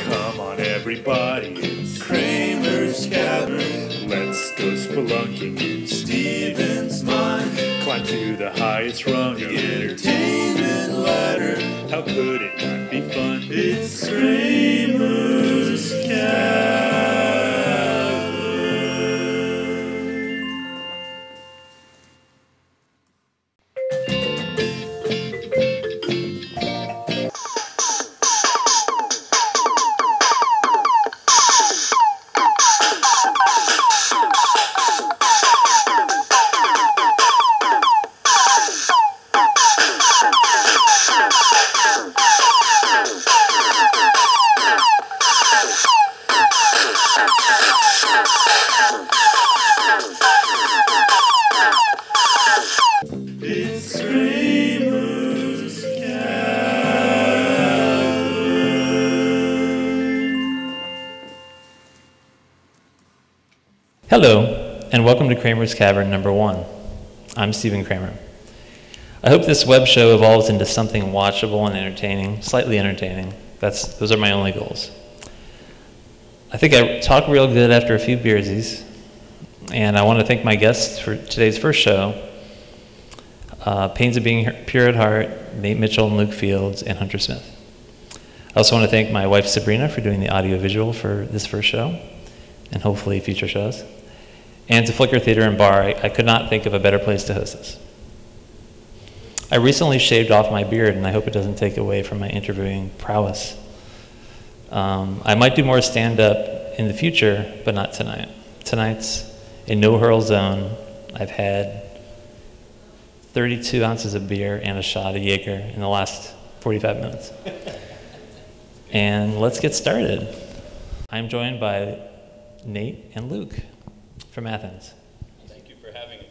Come on everybody, it's Cramer's Cavern. Let's go spelunking in Stephen's mind. Climb to the highest rung of the entertainment ladder. How could it not be fun? It's Cramer's Cavern. It's Cramer's Cavern. Hello, and welcome to Cramer's Cavern number 1. I'm Stephen Cramer. I hope this web show evolves into something watchable and entertaining, slightly entertaining. Those are my only goals. I think I talk real good after a few beersies, and I want to thank my guests for today's first show, Pains of Being Pure at Heart, Nate Mitchell and Luke Fields, and Hunter Smith. I also want to thank my wife Sabrina for doing the audio-visual for this first show, and hopefully future shows. And to Flicker Theater and Bar, I could not think of a better place to host this. I recently shaved off my beard, and I hope it doesn't take away from my interviewing prowess. I might do more stand-up in the future, but not tonight. Tonight's a no-hurl zone. I've had 32 ounces of beer and a shot of Jaeger in the last 45 minutes. And let's get started. I'm joined by Nate and Luke from Athens. Thank you for having me.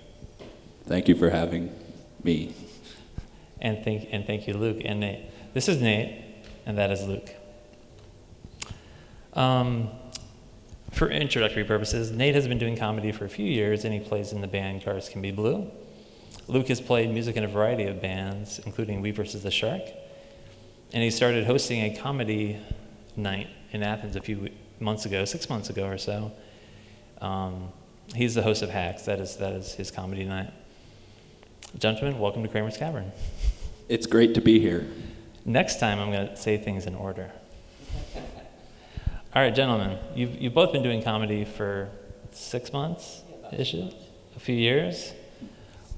Thank you for having me. And thank you, Luke and Nate. This is Nate, and that is Luke. For introductory purposes, Nate has been doing comedy for a few years, and he plays in the band Cars Can Be Blue. Luke has played music in a variety of bands, including We vs. the Shark, and he started hosting a comedy night in Athens a few months ago, 6 months ago or so. He's the host of Hacks. That is his comedy night. Gentlemen, welcome to Cramer's Cavern. It's great to be here. Next time, I'm going to say things in order. All right, gentlemen, you've both been doing comedy for 6 months-ish, a few years.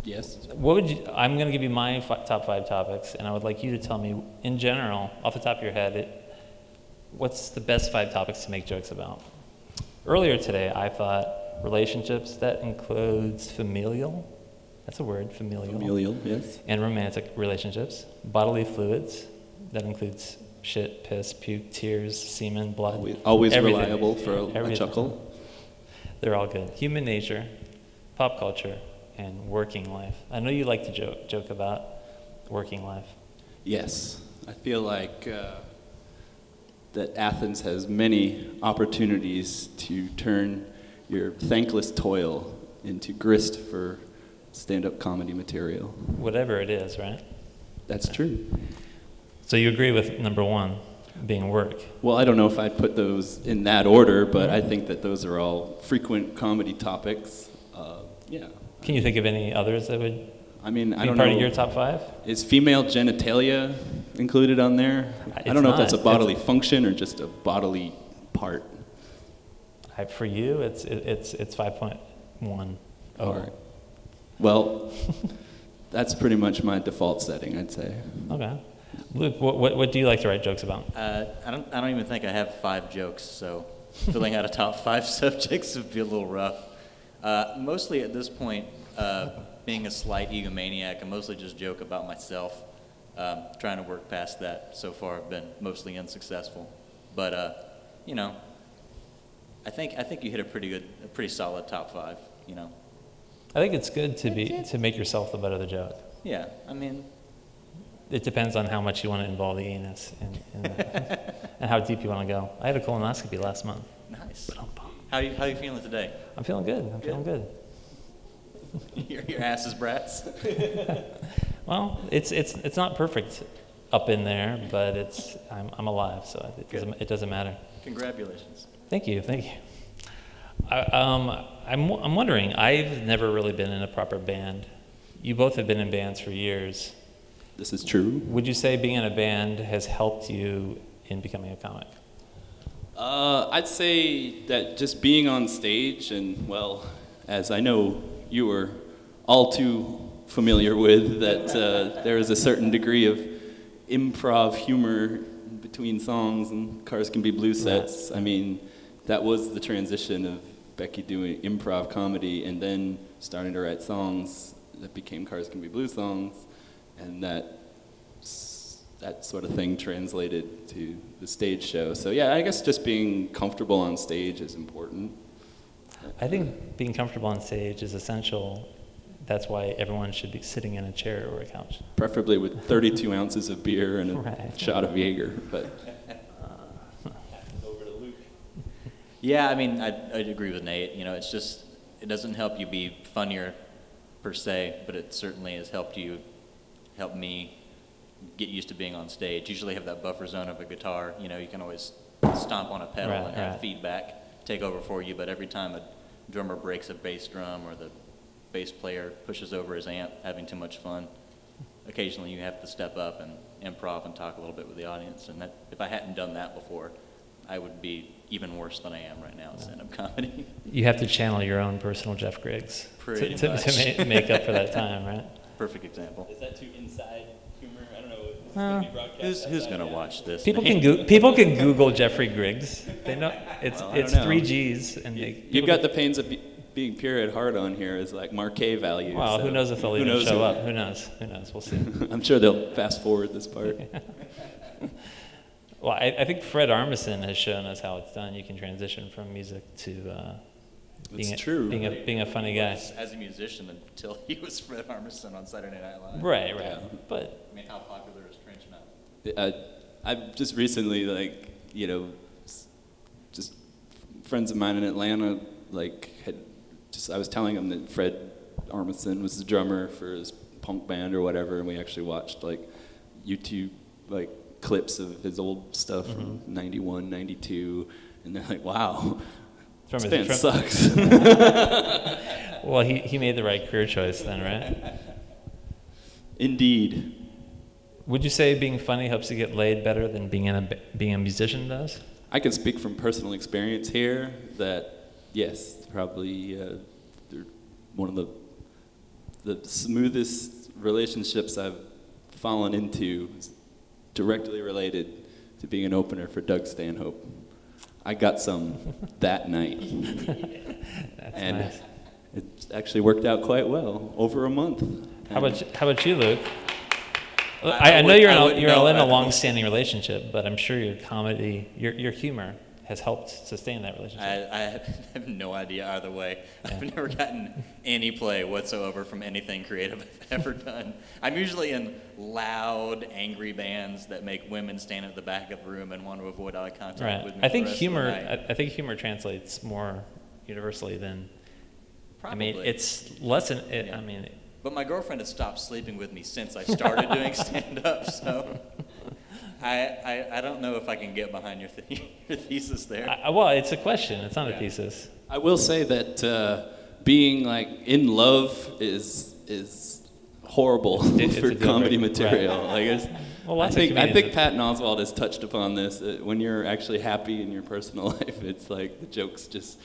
Yes. I'm going to give you my top 5 topics, and I would like you to tell me, in general, off the top of your head, what's the best 5 topics to make jokes about? Earlier today, I thought relationships, that includes familial, that's a word, familial. Familial, yes. And romantic relationships. Bodily fluids, that includes shit, piss, puke, tears, semen, blood. Always everything. reliable for a chuckle. They're all good. Human nature, pop culture, and working life. I know you like to joke about working life. Yes. I feel like that Athens has many opportunities to turn your thankless toil into grist for stand-up comedy material. Whatever it is, right? That's true. So you agree with number 1, being work? Well, I don't know if I'd put those in that order, but I think that those are all frequent comedy topics. Yeah. Can you think of any others that would be part of your top 5? Is female genitalia included on there? I don't know if that's a bodily function or just a bodily part. For you, it's 5.1. All right. Well, that's pretty much my default setting, I'd say. Okay. Luke, what do you like to write jokes about? I don't even think I have 5 jokes, so filling out a top 5 subjects would be a little rough. Mostly at this point, being a slight egomaniac, I mostly just joke about myself. Trying to work past that. So far, I've been mostly unsuccessful. But I think you hit a pretty solid top 5. I think it's good to make yourself the butt of the joke. Yeah, It depends on how much you want to involve the anus and how deep you want to go. I had a colonoscopy last month. Nice. How you feeling today? I'm feeling good. Feeling good. Your ass is brats. Well, it's not perfect up in there, but I'm alive, so it doesn't matter. Congratulations. Thank you. I'm wondering, I've never really been in a proper band. You both have been in bands for years. This is true. Would you say being in a band has helped you in becoming a comic? I'd say that just being on stage, and well, as I know you were all too familiar with, that there is a certain degree of improv humor between songs and Cars Can Be Blue sets. I mean, that was the transition of Becky doing improv comedy and then starting to write songs that became Cars Can Be Blue songs, and that sort of thing translated to the stage show. So yeah, I guess just being comfortable on stage is important. I think being comfortable on stage is essential. That's why everyone should be sitting in a chair or a couch. Preferably with 32 ounces of beer and a shot of Jaeger. But over to Luke. Yeah, I mean, I'd agree with Nate. You know, it's just, it doesn't help you be funnier per se, but it certainly has helped me get used to being on stage. Usually have that buffer zone of a guitar. You know, you can always stomp on a pedal and have feedback take over for you, but every time a drummer breaks a bass drum or the bass player pushes over his amp having too much fun, occasionally you have to step up and improv and talk a little bit with the audience. And that, if I hadn't done that before, I would be even worse than I am right now at stand-up comedy. You have to channel your own personal Jeff Griggs to make up for that time, right? Perfect example. Is that too inside humor? I don't know. Who's going to watch this? People can Google Jeffrey Griggs. They know it's 3 G's, and you've got the pains of being period hard on here is like marquee value. Well, so who knows if they'll even show up? Who knows? We'll see. I'm sure they'll fast forward this part. Well, I think Fred Armisen has shown us how it's done. You can transition from music to being a funny guy. As a musician until he was Fred Armisen on Saturday Night Live. Right. Yeah. But I mean, how popular is Trench now? I've just recently, just friends of mine in Atlanta, I was telling them that Fred Armisen was the drummer for his punk band or whatever, and we actually watched YouTube clips of his old stuff from 91, 92, and they're like, wow, this band sucks. Well, he made the right career choice then, right? Indeed. Would you say being funny helps you get laid better than being a musician does? I can speak from personal experience here that, yes, probably they're one of the smoothest relationships I've fallen into is directly related to being an opener for Doug Stanhope. I got some that night. And nice. It actually worked out quite well, over a month. How about you, Luke? I know you're in a long-standing relationship, but I'm sure your comedy, your humor has helped sustain that relationship. I have no idea either way. Yeah. I've never gotten any play whatsoever from anything creative I've ever done. I'm usually in loud, angry bands that make women stand at the back of the room and want to avoid eye contact with me. I think humor translates more universally than. Probably. I mean, it's less than. I mean. But my girlfriend has stopped sleeping with me since I started doing stand-up, so I don't know if I can get behind your thesis there. Well, it's a question. It's not a thesis. I will say that being in love is horrible for comedy material. Right. I think Patton Oswalt has touched upon this. When you're actually happy in your personal life, it's like the jokes just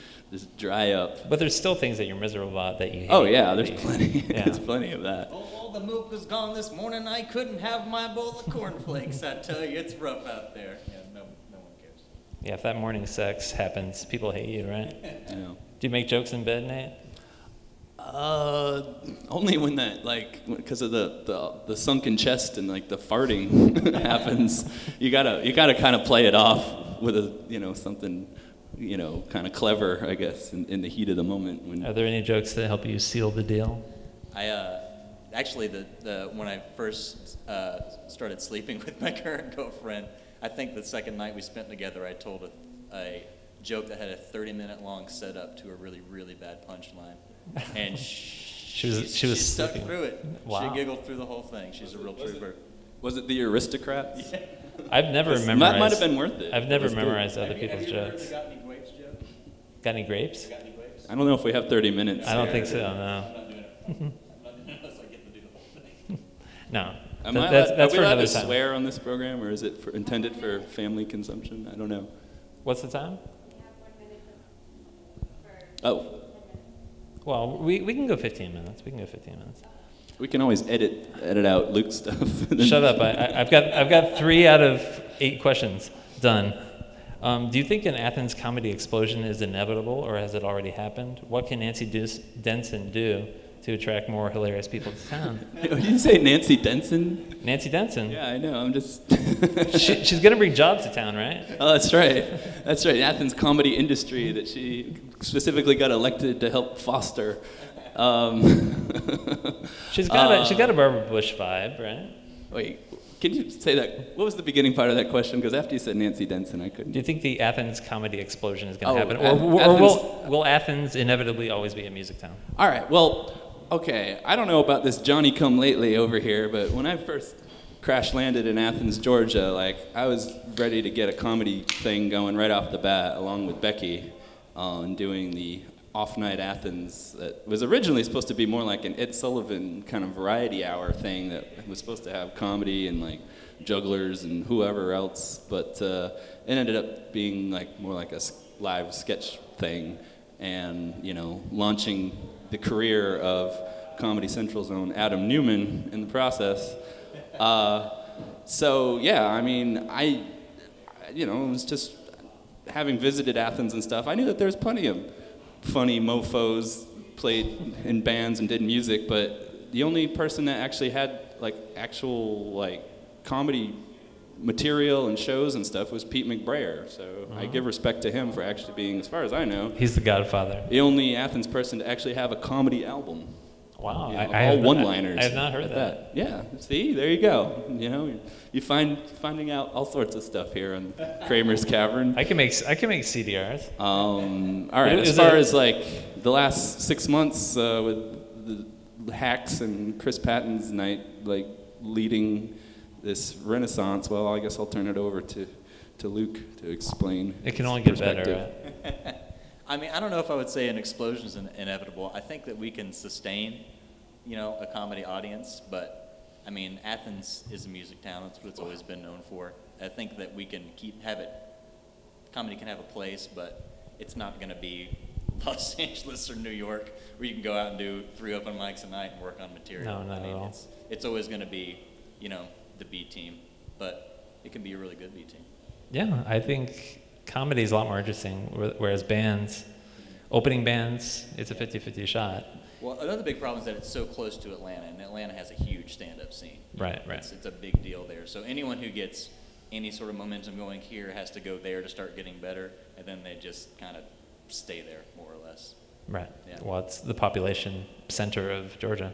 dry up. But there's still things that you're miserable about that you hate. Oh yeah, there's plenty. Yeah. There's plenty of that. Oh, the milk was gone this morning. I couldn't have my bowl of cornflakes. I tell you, it's rough out there. Yeah, no one cares. Yeah, if that morning sex happens, people hate you, right? Yeah. Do you make jokes in bed, Nate? Only when that because of the sunken chest and the farting happens. You gotta kind of play it off with something kind of clever, I guess, in the heat of the moment. Are there any jokes that help you seal the deal? Actually when I first started sleeping with my current girlfriend, I think the second night we spent together, I told a joke that had a 30-minute long setup to a really, really bad punchline. And she was stuck through it. Wow. She giggled through the whole thing. She's a real trooper. Was it the aristocrats? Yeah. I've never That memorized. might have been worth it. I've never It was good. memorized other Have you people's ever heard jokes. the got any grapes joke? Got any grapes? Got any grapes? I don't know if we have 30 minutes. I don't here. think so. No. I'm not doing it. I'm not doing it unless I get to do the whole thing. No. Am Th- I that's allowed, that's are for we allowed another to time. swear on this program, or is it intended for family consumption? I don't know. What's the time? Oh, Well, we can go 15 minutes. We can go 15 minutes. we can always edit out Luke's stuff. Shut up. I've got 3 out of 8 questions done. Do you think an Athens comedy explosion is inevitable, or has it already happened? What can Nancy Denson do to attract more hilarious people to town? Did you say Nancy Denson? Nancy Denson? Yeah, I know. I'm just. She's going to bring jobs to town, right? Oh, that's right. That's right. Athens comedy industry that she specifically got elected to help foster. She's got a Barbara Bush vibe, right? Wait, can you say that? What was the beginning part of that question? Because after you said Nancy Denson, I couldn't. Do you think the Athens comedy explosion is going to Oh, happen? Athens- Will Athens inevitably always be a music town? All right. Well, okay. I don't know about this Johnny Come Lately over here, but when I first crash landed in Athens, Georgia, like I was ready to get a comedy thing going right off the bat, along with Becky, and doing the Off Night Athens that was originally supposed to be more like an Ed Sullivan kind of variety hour thing that was supposed to have comedy and like jugglers and whoever else, but it ended up being like more like a live sketch thing, and launching the career of Comedy Central's own Adam Newman in the process. So yeah, I mean, I was just having visited Athens and stuff. I knew that there was plenty of funny mofos played in bands and did music, but the only person that actually had like actual like comedy material and shows and stuff was Pete McBrayer. So I give respect to him for actually being, as far as I know, He's the godfather. the only Athens person to actually have a comedy album. Wow. You know, I all have one-liners. I have not heard like that. Yeah. See, there you go. You finding out all sorts of stuff here on Cramer's Cavern. I can make CDRs. All right. As far as like the last 6 months with the Hacks and Chris Patton's night, like leading this renaissance, well, I guess I'll turn it over to Luke to explain. It can his only get better, perspective. right? I mean, I don't know if I would say an explosion is inevitable. I think that we can sustain, a comedy audience, but I mean, Athens is a music town. That's what it's always been known for. I think that we can comedy can have a place, but it's not going to be Los Angeles or New York where you can go out and do 3 open mics a night and work on material. No, not I mean, at all. It's always going to be, the B team, but it can be a really good B team. Yeah, I think comedy is a lot more interesting, whereas opening bands, it's a 50-50 shot. Well, another big problem is that it's so close to Atlanta, and Atlanta has a huge stand-up scene. Right. It's a big deal there. So anyone who gets any sort of momentum going here has to go there to start getting better, and then they just kind of stay there, more or less. Right. Yeah. Well, it's the population center of Georgia.